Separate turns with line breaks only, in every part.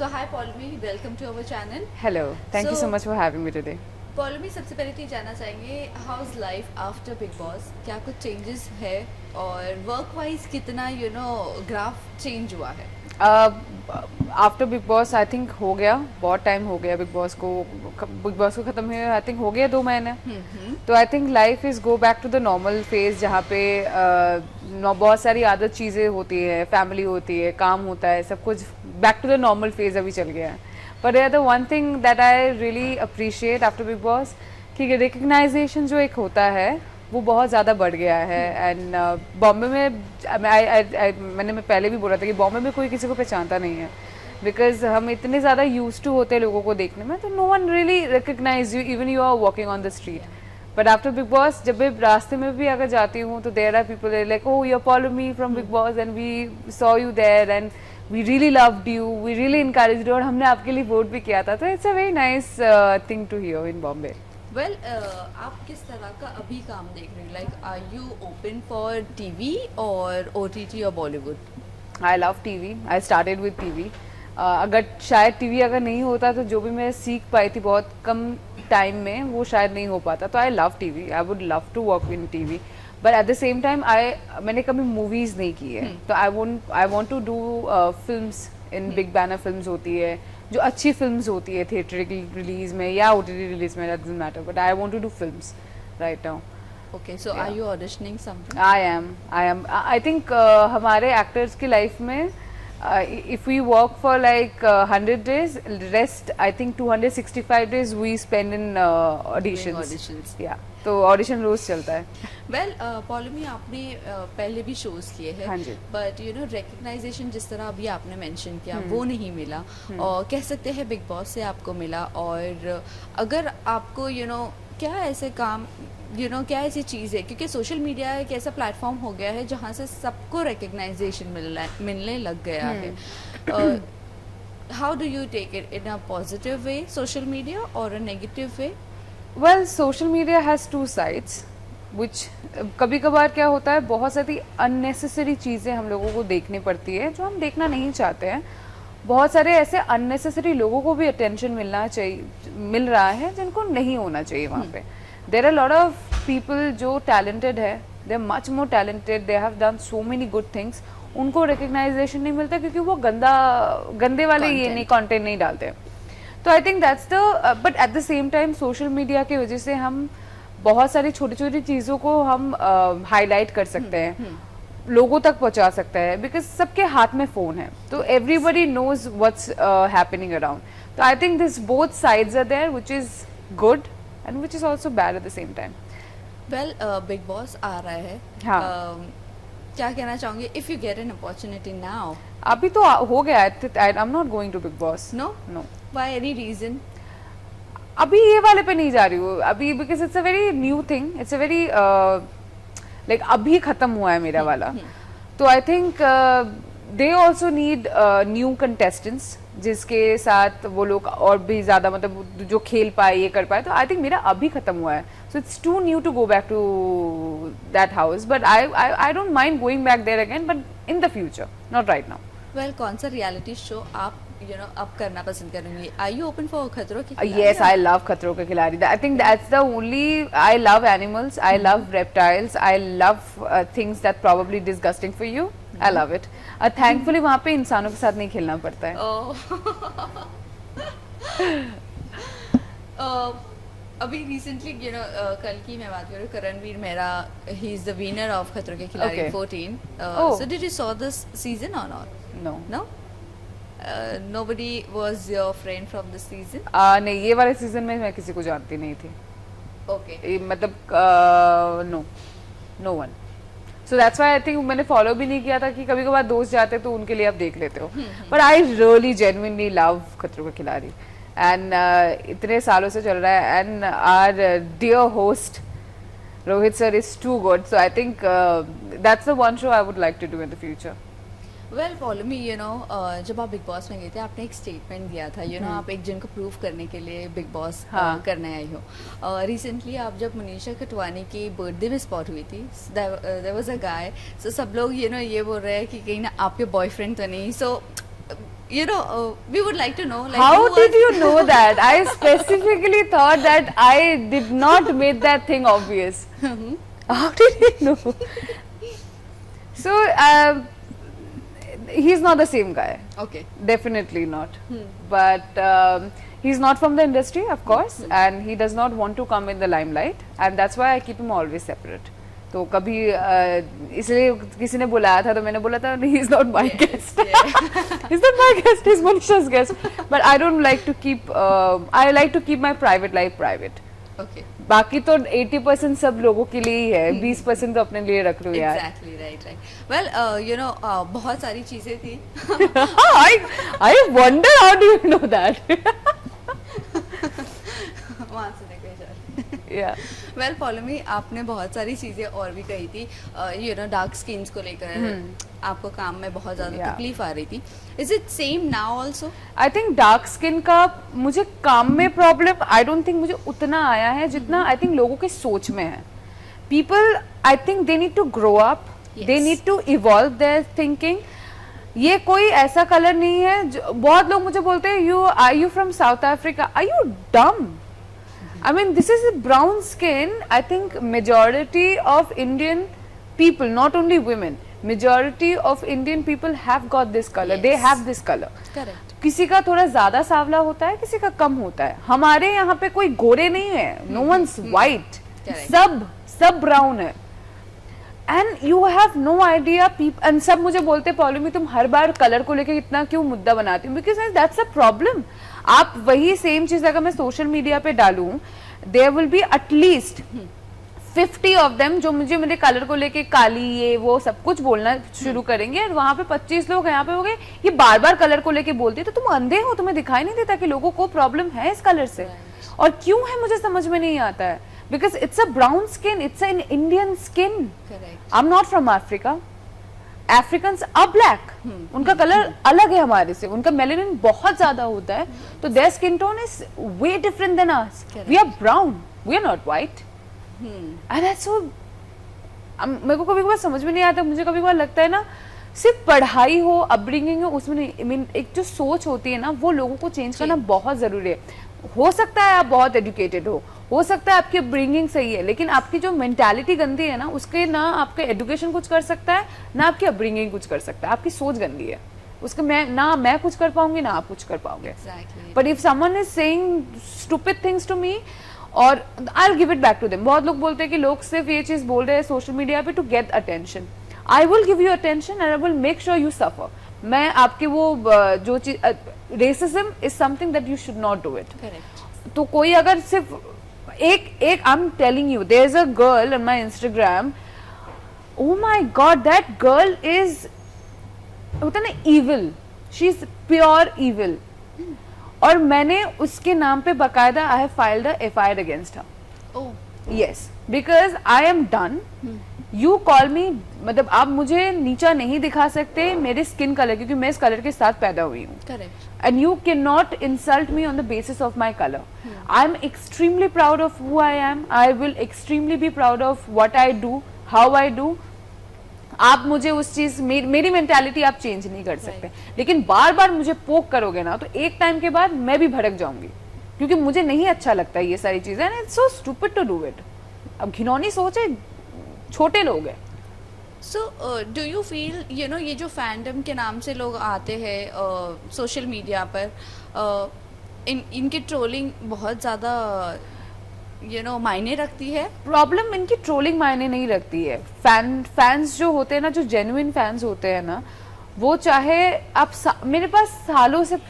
So hi Paulmi, welcome to our channel.
Hello, thank you so
So
much for having me today.
Paulmi, सबसे पहले तो ये जानना चाहेंगे house life after Bigg boss, क्या कुछ चेंजेस है और वर्क वाइज कितना ग्राफ चेंज हुआ है?
After Bigg boss I think हो गया, बहुत टाइम हो गया बिग बॉस को ख़त्म हुए आई थिंक हो गया 2 महीने. तो I think life is go back to the normal phase जहाँ पे बहुत सारी आदत चीज़ें होती है, फैमिली होती है, काम होता है, सब कुछ back to the normal phase अभी चल गया है. But the one thing that I really appreciate after Bigg Boss कि रिकग्नाइजेशन जो एक होता है वो बहुत ज़्यादा बढ़ गया है. एंड बॉम्बे में मैंने पहले भी बोला था कि बॉम्बे में कोई किसी को पहचानता नहीं है बिकॉज हम इतने ज़्यादा यूज टू होते हैं लोगों को देखने में, तो no one really recognise you even you are walking on the street. But after Bigg Boss जब मैं रास्ते में भी अगर जाती हूँ तो there are people like oh you follow me from Bigg Boss and we saw you there and we really loved you, we really encouraged you और हमने आपके लिए वोट भी किया था. तो it's a very nice thing to here in Bombay.
Well आप किस तरह का अभी काम देख रहे हो? Like are you open for TV और ओटीटी और Bollywood?
I love TV. I started with TV. अगर शायद टीवी अगर नहीं होता तो जो भी मैं सीख पाई थी बहुत कम टाइम में वो शायद नहीं हो पाता. तो I love TV. I would love to work in TV. But at the same time मैंने कभी मूवीज़ नहीं की है. तो I want to do films in big banner films होती है जो अच्छी फिल्म्स होती है थिएटर रिलीज में या ओटीटी रिलीज में, that doesn't matter. But I want to do films right now.
Okay, so are you auditioning something?
I am I think हमारे एक्टर्स की लाइफ में if we work for like 100 days, rest I think 265 days we spend in auditions. Yeah, तो audition रोज चलता है.
Well Paulami आपने पहले भी shows किए हैं.
हाँ जी.
बट रिकग्नाइजेशन जिस तरह अभी आपने मेंशन किया वो नहीं मिला और कह सकते हैं बिग बॉस से आपको मिला. और अगर आपको क्या ऐसे काम क्या ऐसी चीज़ है, क्योंकि सोशल मीडिया एक ऐसा प्लेटफॉर्म हो गया है जहाँ से सबको रिकग्नाइजेशन मिलने लग गया है. How do you take it, in a positive way social media और a negative way?
Well social media has two sides which कभी कभार क्या होता है बहुत सारी अननेसेसरी चीज़ें हम लोगों को देखनी पड़ती है जो हम देखना नहीं चाहते हैं. बहुत सारे ऐसे अननेसेसरी लोगों को भी अटेंशन मिल रहा है जिनको नहीं होना चाहिए वहाँ पे. There are lot of people जो टैलेंटेड है, they are much more talented, they have done so many good things. उनको रिकग्नाइजेशन नहीं मिलता क्योंकि वो गंदे वाले ये नहीं कंटेंट नहीं डालते. तो I think that's the but at the same time social media की वजह से हम बहुत सारी छोटी छोटी चीज़ों को हम हाईलाइट कर सकते हैं, लोगों तक पहुंचा सकता है बिकॉज सबके हाथ में फ़ोन है. तो everybody knows what's happening around. तो I think this both sides are there which is good and which is also bad at the same time.
Well Bigg Boss आ रहा है.
हाँ.
क्या कहना चाहूँगी? If you get an opportunity now?
अभी तो हो गया. I M not going to Bigg Boss.
No
no.
By any reason?
अभी ये वाले पे नहीं जा रही हूँ अभी because it's a very new thing. It's a very like अभी खत्म हुआ है मेरा वाला. तो I think they also need new contestants जिसके साथ वो लोग और भी ज़्यादा मतलब जो खेल पाए ये कर पाए. तो आई थिंक मेरा अभी खत्म हुआ है. So it's too new to go back to that house. But I don't mind going back there again but in the future, not right now.
Well कौन सा रियलिटी शो आप अब करना पसंद करेंगे? आर यू ओपन फॉर खतरों के खिलाड़ी?
Yes, I love खतरों के खिलाड़ी. I think that's the only. I love animals. I love reptiles. I love things that probably disgusting for you. I love it. Thankfully वहाँ पे इंसानों के साथ नहीं खेलना पड़ता है.
अभी रिसेंटली कल की मैं बात करूँ, Karanveer Mehra, he is the winner of Khatron Ke खिलाड़ी 14. So did you saw this season or not?
No.
No. Nobody was your friend from this season?
नहीं, ये वाले सीजन में मैं किसी को जानती नहीं थी.
Okay.
मतलब no one. So that's why I think मैंने फॉलो भी नहीं किया था कि कभी कभार दोस्त जाते तो उनके लिए आप देख लेते हो. But I really genuinely love खतरों के खिलाड़ी and इतने सालों से चल रहा है and our dear host Rohit sir is too good. So I think that's the one show I would like to do in the future.
Well Paulami जब आप बिग बॉस में गए थे आपने एक स्टेटमेंट दिया था आप एक जन को प्रूव करने के लिए बिग बॉस करने आई हो. रिसेंटली आप जब मनीषा खटवानी की बर्थडे में स्पॉट हुई थी, देयर वाज अ गाय, सो सब लोग ये बोल रहे हैं कि कहीं ना आपके बॉयफ्रेंड तो नहीं. सो you know, we would like to know, like,
How
who
did
was-
you know that? I specifically thought that I did not make that thing obvious. How did you know? So, he's not the same guy.
Okay.
Definitely not. But he's not from the industry, of course, and he does not want to come in the limelight, and that's why I keep him always separate. तो कभी इसलिए किसी ने बुलाया था तो मैंने बोला था he is not my guest. He's not my guest, he's Manisha's guest. But I don't like to keep I like to keep my private life private.
Okay.
बाकी तो 80% सब लोगों के लिए ही है, 20% तो अपने लिए रख लो यार.
Exactly, right. Well, you know, बहुत सारी चीजें थी.
I wonder how do you know that?
वहाँ से निकले जा रहे.
Yeah.
वेल पॉलोमी, आपने बहुत सारी चीज़ें और भी कही थी, यू नो, डार्क स्किन्स को लेकर आपको काम में बहुत ज़्यादा
Yeah.
तकलीफ आ रही थी. Is it same now also?
I think dark skin का मुझे काम में प्रॉब्लम आई डोंट थिंक मुझे उतना आया है जितना आई थिंक लोगों की सोच में है. People I think they need to grow up, they
Yes.
Need to evolve their thinking. ये कोई ऐसा कलर नहीं है जो, बहुत लोग मुझे बोलते हैं you from South Africa, are you dumb? I mean, this is a brown skin. I think majority of Indian people, not only women, majority of Indian people have got this color. They
Yes.
have this color.
Correct.
किसी का थोड़ा ज्यादा सांवला होता है, किसी का कम होता है. हमारे यहाँ पे कोई गोरे नहीं है. No one's white.
Correct.
सब ब्राउन है. And you have no idea. People and सब मुझे बोलते पॉलोमी तुम हर बार कलर को लेके इतना क्यों मुद्दा बनाती हो? Because that's a problem. आप वही सेम चीज अगर मैं सोशल मीडिया पे डालूं, there will be at least 50 of them जो मुझे मेरे कलर को लेके काली ये वो सब कुछ बोलना शुरू करेंगे. और वहां पे 25 लोग यहाँ पे हो गए ये बार बार कलर को लेके बोलते, तो तुम अंधे हो, तुम्हें दिखाई नहीं देता कि लोगों को प्रॉब्लम है इस कलर से? और क्यों है मुझे समझ में नहीं आता है. Because it's a brown skin, it's an Indian skin.
Correct.
I M not from Africa. Africans are black. उनका कलर अलग है हमारे से, उनका मेलेनिन बहुत ज्यादा होता है, तो their skin tone is way different than us. We are brown, we are not white. And that's so, मेरे को कभी कभार समझ में नहीं आता. मुझे कभी कभार लगता है ना, सिर्फ पढ़ाई हो, अपब्रिंगिंग हो, उसमें नहीं. I mean, एक जो सोच होती है ना, वो लोगों को चेंज करना बहुत जरूरी है. हो सकता है आप बहुत एजुकेटेड हो सकता है आपकी अपब्रिंगिंग सही है, लेकिन आपकी जो मेंटालिटी गंदी है ना, उसके ना आपका एजुकेशन कुछ कर सकता है, ना आपकी अपब्रिंगिंग कुछ कर सकता है. आपकी सोच गंदी है, उसके मैं कुछ कर पाऊंगी, ना आप कुछ कर पाओगे.
Exactly.
But if someone is saying stupid things to me, और I will give it back to them. बहुत लोग बोलते हैं कि लोग सिर्फ ये चीज बोल रहे हैं सोशल मीडिया पे to get attention. I will give you attention and I will make sure you suffer. मैं आपके वो जो चीज, racism is something that you should not do it.
Correct.
तो कोई अगर सिर्फ एक I am telling you, there is a girl on my Instagram, oh my God, that girl is, होता है ना, evil. She is pure evil. और मैंने उसके नाम पे बकायदा I have filed a FIR against her.
Oh.
Yes, because I am done. You call मी, मतलब आप मुझे नीचा नहीं दिखा सकते मेरे स्किन कलर, क्योंकि मैं इस कलर के साथ पैदा हुई हूँ.
Correct.
And you cannot insult me on the basis of my color. I'm extremely proud of who I am. I will extremely be proud of what I do, how I do. आप मुझे उस चीज, मेरी mentality आप change नहीं कर सकते. लेकिन बार बार मुझे पोक करोगे ना, तो एक टाइम के बाद मैं भी भड़क जाऊंगी, क्योंकि मुझे नहीं अच्छा लगता ये सारी चीजें. And it's so stupid to do it. अब घिनौनी सोच है, छोटे लोग हैं.
So do you feel, you know, ये जो फैंडम के नाम से लोग आते हैं सोशल मीडिया पर, इनकी ट्रोलिंग बहुत ज़्यादा, यू नो, मायने रखती है?
प्रॉब्लम इनकी ट्रोलिंग मायने नहीं रखती है. फैंस जो होते हैं ना, जो जेन्युइन फैंस होते हैं ना, वो चाहे आप मेरे पास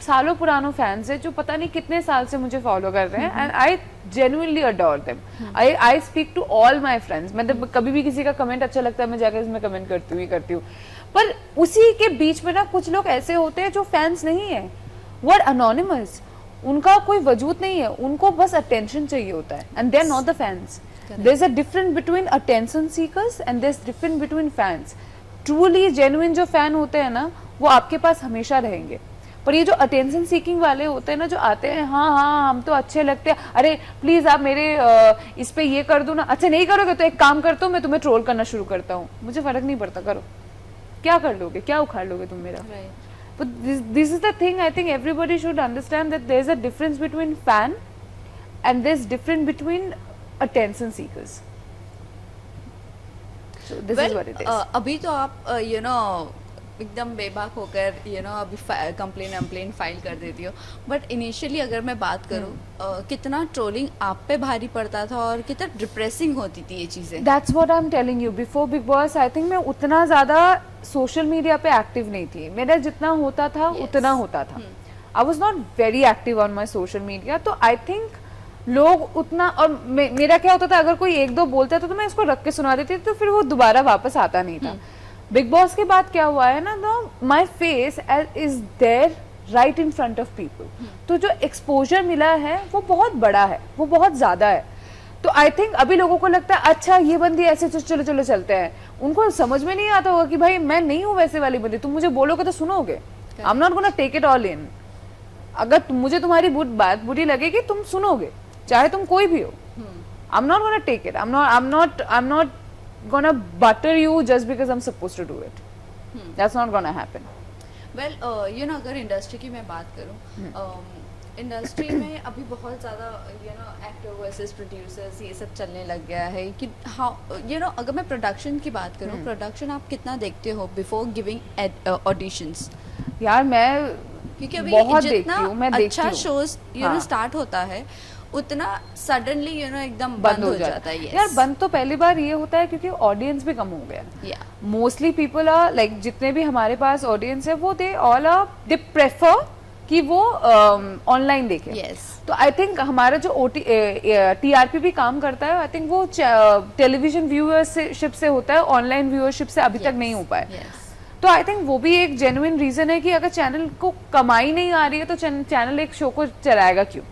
सालों पुरानो फैंस है जो पता नहीं कितने साल से मुझे फॉलो कर रहे हैं, and I genuinely adore them. I speak to all my friends. मतलब कभी भी किसी का कमेंट अच्छा लगता है, मैं जाकर इसमें कमेंट करती हूँ. पर उसी के बीच में ना कुछ लोग ऐसे होते हैं जो फैंस नहीं है, वो आर अनोनिमस. उनका कोई वजूद नहीं है, उनको बस अटेंशन चाहिए होता है, and they are not the fans. There is a difference between attention seekers and there is difference between fans. Truly genuine जो फैन होते हैं ना, वो आपके पास हमेशा रहेंगे. पर ये जो अटेंशन सीकिंग वाले होते हैं ना, जो आते हैं, हाँ हम तो अच्छे लगते हैं, अरे प्लीज आप मेरे इस पे ये कर दो ना, अच्छा नहीं करोगे तो एक काम करता हूँ, मैं तुम्हें ट्रोल करना शुरू करता हूँ. मुझे फर्क नहीं पड़ता, करो. क्या कर लोगे, क्या उखाड़ लोगे तुम मेरा? But this is the thing I think everybody should understand, that there's a difference between fan and there's difference between attention seekers. So this is what it is.
अभी तो आप एकदम बेबाक होकर अभी कंप्लेन फाइल कर देती हो, बट इनिशियली अगर मैं बात करूँ कितना ट्रोलिंग आप पे भारी पड़ता था और कितना डिप्रेसिंग होती थी ये चीज़ें.
That's what I'm telling you. Before Big Boss, I think मैं उतना ज़्यादा सोशल मीडिया पे एक्टिव नहीं थी. मेरा जितना होता था उतना होता था. I was not very active on my social media. तो I think लोग उतना, और मेरा क्या होता था, अगर कोई एक दो बोलता था तो मैं उसको रख के सुना देती थी, तो फिर वो दोबारा वापस आता नहीं था. बिग बॉस के बाद क्या हुआ है ना, my face is there right in front of people. तो जो एक्सपोजर मिला है वो बहुत बड़ा है, वो बहुत ज्यादा है. तो आई थिंक अभी लोगों को लगता है अच्छा ये बंदी ऐसे, चलो चलो चलते हैं. उनको समझ में नहीं आता होगा कि भाई मैं नहीं हूँ वैसे वाली बंदी. तुम मुझे बोलोगे तो सुनोगे. I M not gonna take it all in. अगर मुझे तुम्हारी बात बुरी लगेगी तुम सुनोगे, चाहे तुम कोई भी हो. I M not gonna take it. आई एम नॉट gonna butter you just because I'm supposed to do it. That's not gonna happen.
Well, अगर इंडस्ट्री की मैं बात करूँ, इंडस्ट्री में अभी बहुत ज़्यादा एक्टर वर्सेस प्रोड्यूसर्स ये सब चलने लग गया है कि अगर मैं प्रोडक्शन की बात करूँ, प्रोडक्शन आप कितना देखते हो बिफोर गिविंग ऑडिशंस?
यार मैं
क्योंकि अभी
बहुत
जितना
देखती हूँ, मैं
अच्छा शोज स्टार्ट होता है उतना सडनली एकदम बंद हो जाता है.
यार बंद तो पहली बार ये होता है क्योंकि ऑडियंस भी कम हो गया. मोस्टली पीपल आर लाइक, जितने भी हमारे पास ऑडियंस है वो दे प्रेफर कि वो ऑनलाइन देखें. तो आई थिंक हमारा जो TRP भी काम करता है, आई थिंक वो टेलीविजन व्यूअरशिप से होता है, ऑनलाइन व्यूअरशिप से अभी तक नहीं हो पाए. तो आई थिंक वो भी एक जेन्युइन रीजन है कि अगर चैनल को कमाई नहीं आ रही है तो चैनल एक शो को चलाएगा क्यों?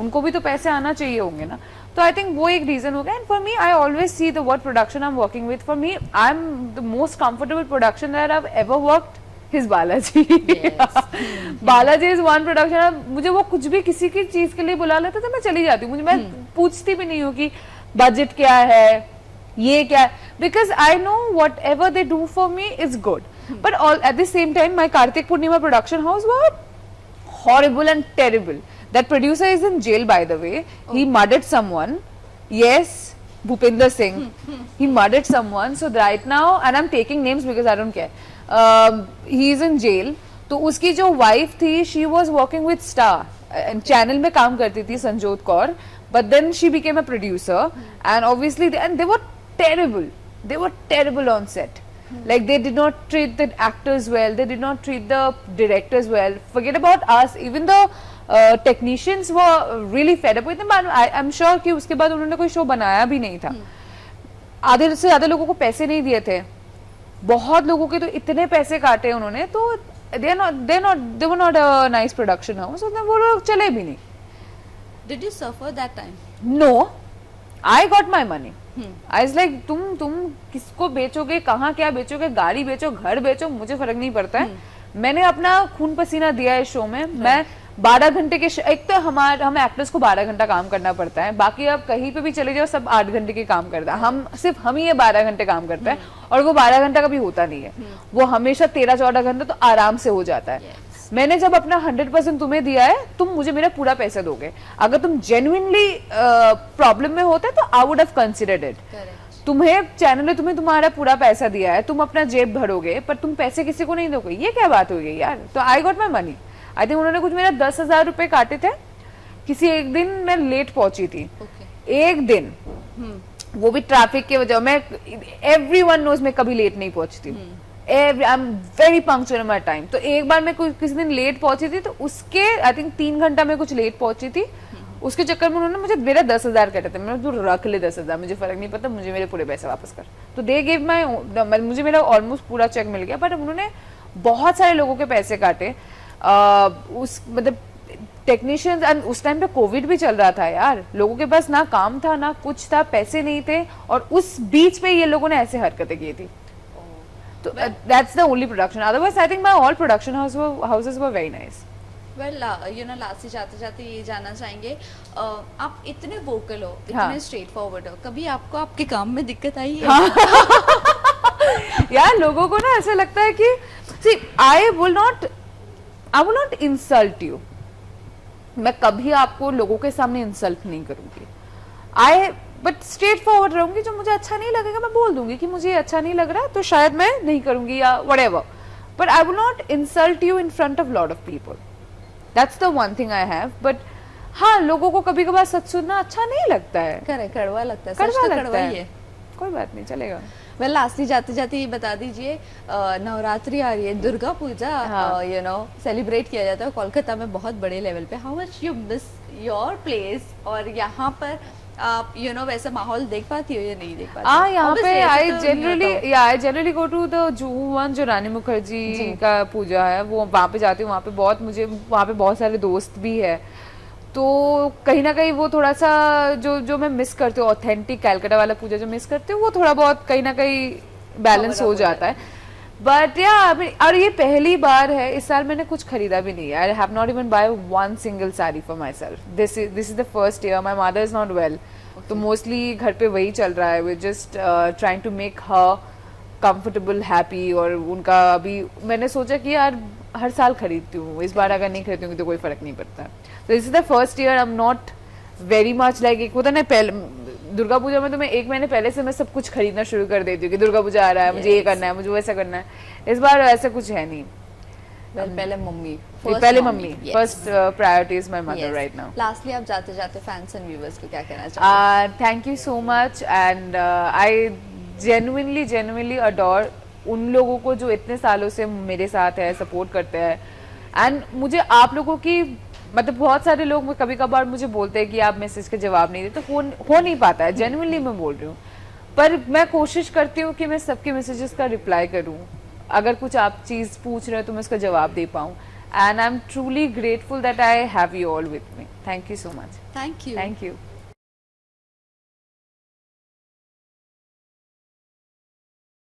उनको भी तो पैसे आना चाहिए होंगे ना. तो आई थिंक वो एक रीजन हो गया. And for me, I always see the what production I am working with. For me, I am the most comfortable production that I have ever worked is Balaji. Balaji is one production. मुझे वो कुछ भी किसी की चीज के लिए बुला लेते तो मैं चली जाती हूँ. मैं पूछती भी नहीं हूँ कि बजट क्या है, ये क्या है, because I know what ever they do for me is good. But at the same time, my Kartik Purnima production house was horrible and terrible. That producer is in jail, by the way. He murdered someone. Yes, Bhupinder Singh. He murdered someone. So right now, and I'm taking names because I don't care. He is in jail. तो उसकी जो wife थी, she was working with Star. Channel में काम करती थी, Sanjyot Kaur. But then she became a producer. And obviously, and they were terrible. They were terrible on set. Like they did not treat the actors well, they did not treat the directors well. Forget about us, even the technicians were really fed up with them. I'm sure कि उसके बाद उन्होंने कोई show बनाया भी नहीं था. आधे से ज़्यादा लोगों को पैसे नहीं दिए थे. बहुत लोगों के तो इतने पैसे काटे उन्होंने. तो they were not a nice production house. तो वो लोग चले भी नहीं.
Did you suffer that time?
No, I got my money. I was like, तुम किसको बेचोगे, कहाँ क्या बेचोगे, गाड़ी बेचो, घर बेचो, मुझे फर्क नहीं पड़ता है. मैंने अपना खून पसीना दिया है शो में. मैं 12 घंटे के, एक तो हम एक्टर्स को 12 घंटा काम करना पड़ता है. बाकी आप कहीं पे भी चले जाओ सब 8 घंटे के काम करता है. सिर्फ हम ही ये 12 घंटे काम करता है. और वो 12 घंटा कभी होता नहीं है. वो हमेशा 13-14 घंटे तो आराम से हो जाता है. मैंने जब अपना 100% तुम्हें दिया है, तुम मुझे मेरा पूरा पैसा दोगे. अगर तुम जेन्युइनली प्रॉब्लम में होते तो I would have considered it. तुम्हें चैनल ने तुम्हारा पूरा पैसा दिया है, तुम अपना जेब भरोगे पर तुम पैसे किसी को नहीं दोगे, ये क्या बात हो गई यार. तो I got my money. I think उन्होंने कुछ मेरा 10,000 रुपए काटे थे. किसी एक दिन मैं लेट पहुंची थी. एक दिन, वो भी ट्रैफिक की वजह. मैं एवरीवन नोज मैं कभी लेट नहीं पहुंचती. I am very punctual my time. तो एक बार मैं किसी दिन लेट पहुंची थी, तो उसके आई थिंक 3 घंटा मैं कुछ लेट पहुंची थी. उसके चक्कर में उन्होंने मुझे मेरा 10,000 कटे थे. मैंने तो रख ले 10,000, मुझे फर्क नहीं पड़ता, मुझे मेरे पूरे पैसे वापस कर. तो दे गिव मुझे मेरा ऑलमोस्ट पूरा चेक मिल गया. बट उन्होंने बहुत सारे लोगों के पैसे काटे. उस मतलब टेक्नीशियंस. एंड उस टाइम पे कोविड भी चल रहा था यार. लोगों के पास ना काम था ना कुछ था, पैसे नहीं थे. और उस बीच पे ये लोगों ने ऐसे हरकतें की थी. So that's the only production. Otherwise, I think my all production houses were very nice.
Well, last से जाते ये जानना चाहेंगे, आप इतने वोकल हो, इतने स्ट्रेट फॉरवर्ड हो, कभी आपको आपके काम में दिक्कत आई है?
यार लोगों को ना ऐसा लगता है कि see, I will not I will not insult you, मैं कभी आपको लोगों के सामने इंसल्ट नहीं करूंगी, आई बट स्ट्रेट फॉरवर्ड रहूंगी, जो मुझे अच्छा नहीं लगेगा मैं बोल दूंगी कि मुझे अच्छा नहीं लग रहा तो शायद मैं नहीं करूंगी या whatever, but I will not insult you in front of lot of people. That's the one thing I have. But हाँ, लोगों को कभी कभार सच सुनना अच्छा नहीं लगता है,
कड़वा लगता है, सच
कड़वा
तो
लगता
कड़वा ही
है,
है।
कोई बात नहीं, चलेगा।
वेल लास्टली जाते जाते ये बता दीजिए, नवरात्रि आ रही है, Durga Puja you know celebrate किया जाता है कोलकाता में बहुत बड़े लेवल पे, how much you miss your place, और यहाँ पर आप यू नो वैसा माहौल देख पाती हो या नहीं देख पाती?
हाँ, यहाँ पे
Obviously,
आई
ऐसे तो नहीं
जनरली
होता हो।
I generally go to the Juhu one, जो रानी मुखर्जी का पूजा है, वो वहाँ पे जाती हूँ। वहाँ पे बहुत, मुझे वहाँ पे बहुत सारे दोस्त भी है, तो कहीं ना कहीं वो थोड़ा सा जो मैं मिस करती हूँ, ऑथेंटिक कैलकाटा वाला पूजा जो मिस करती हूँ, वो थोड़ा बहुत कहीं ना कहीं बैलेंस हो जाता है। बट या और ये पहली बार है, इस साल मैंने कुछ खरीदा भी नहीं है। I have not even buy one single sari for myself, this is the first year. My mother is not well, तो मोस्टली घर पे वही चल रहा है, we just trying to make her comfortable, happy. और उनका अभी मैंने सोचा कि यार हर साल खरीदती हूँ, इस बार अगर नहीं खरीदती हूँ तो कोई फर्क नहीं पड़ता। तो this is the first year, I am not very much like, एक होता ना पहले दुर्गा पूजा में तो मैं 1 महीने पहले से मैं सब कुछ खरीदना शुरू कर देती हूँ कि दुर्गा पूजा आ रहा है, मुझे ये करना है, मुझे वैसा करना है। इस बार ऐसा कुछ है नहीं।
पहले mummy,
mummy first priority is my mother right now.
Lastly आप जाते जाते फैंस एंड व्यूअर्स को क्या कहना चाहोगे?
Thank you so much, and I genuinely adore उन लोगों को जो इतने सालों से मेरे साथ है, सपोर्ट करते हैं। एंड मुझे आप लोगों की, मतलब बहुत सारे लोग कभी कभार मुझे बोलते हैं कि आप मैसेज के जवाब नहीं देते, तो हो नहीं पाता है, जेन्युइनली मैं बोल रही हूँ। पर मैं कोशिश करती हूँ कि मैं सबके मैसेजेस का रिप्लाई करूँ, अगर कुछ आप चीज़ पूछ रहे हो तो मैं उसका जवाब दे पाऊँ। And I am truly grateful that I have you all with me. Thank you so much.
Thank you.
Thank you.